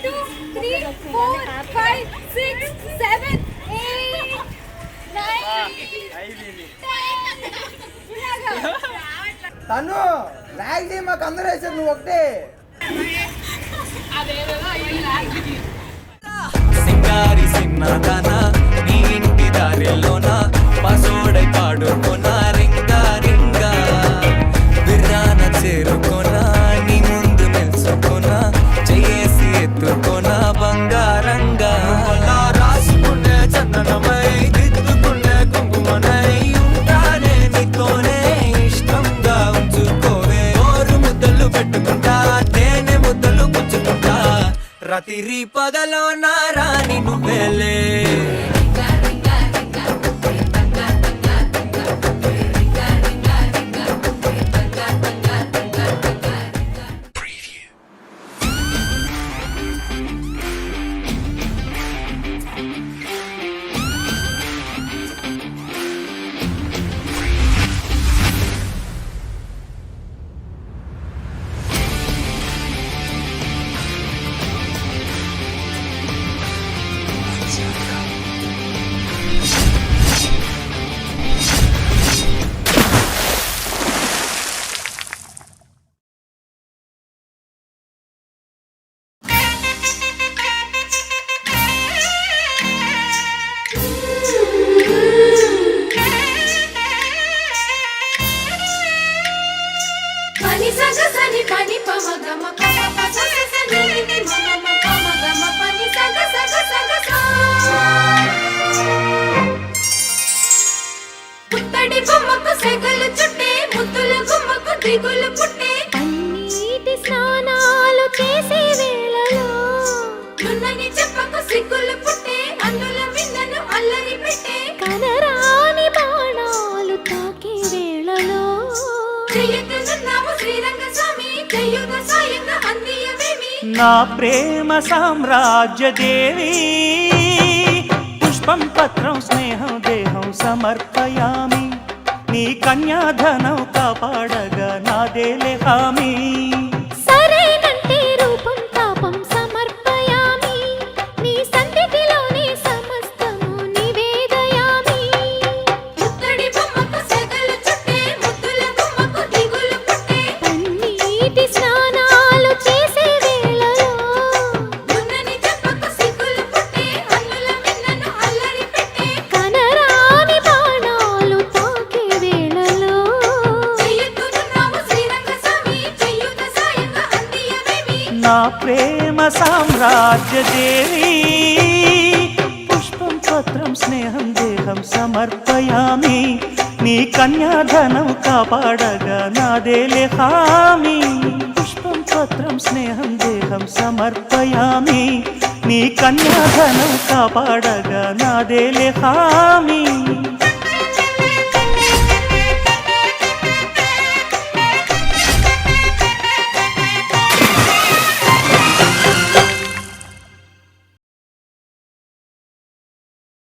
2, 3, 4, 5, 6, 7, 8, 9, 10. తను ల్యాగ్ చేయి, మాకు అందరూ వేసారు, నువ్వు ఒకటే. సింగారి సిన్నదానా నీ ఇంటి దారిలోన పసోడై పాడుకోనా రింగా రింగా బిర్రాన చేరుకోనా నీ ముందు నిల్చుకోనా చేసి ఎత్తుకోనా బంగారంగా రాసుకునే చందనమై దిద్దుకునే కుంకుమనై ఉంటానే నీతోనే ఇష్టంగా ఉంచుకోవే ఓరు ముద్దలు పెట్టుకుంటా తేనె ముద్దలు పుచ్చుకుంటా రాత్రి పగలో నారాని నువ్వేలే పన్నీటి స్నానాలు చేసే వేళలో నున్నని చెప్పకు సిగ్గులు పుట్టే అన్నుల విన్నను అల్లరి పెట్టే కనరాని బాణాలు తాకే వేళలో చెయ్యతున్నాము శ్రీరంగ స్వామి చెయ్యుత సాయంగా అందియవేమి నా ప్రేమ సామ్రాజ్య దేవి పుష్పం పత్రం స్నేహం దేహం సమర్పయామి నీ కన్యాధనం కాపాడగా నాదేలే హామీ సరేనంటే రూపం తాపం సమర్పయామి నీ సన్నిధిలోనే సమస్తము నివేదయామి ముత్తడి బొమ్మకు సెగలు చుట్టే ముద్దుల గుమ్మకు దిగులు పుట్టే పన్నీటి స్నానాలు చేసే వేళలో నున్నని చెప్పకు సిగ్గులు పుట్టే అన్నుల మిన్నను అల్లరి పెట్టే కనరాని బాణాలు తాకే వేళలో చెయ్యతున్నాము శ్రీరంగ స్వామి చెయ్యుత సాయంగా అందియవేమి నా ప్రేమ సామ్రాజ్య దేవి పుష్పం పత్రం స్నేహం దేహం సమర్పయామి నీ కన్యాధనం కాపాడగా నాదేలే హామీ పుష్పం పత్రం స్నేహం దేహం సమర్పయామి నీ కన్యాధనం కాపాడగా నాదేలే హామీ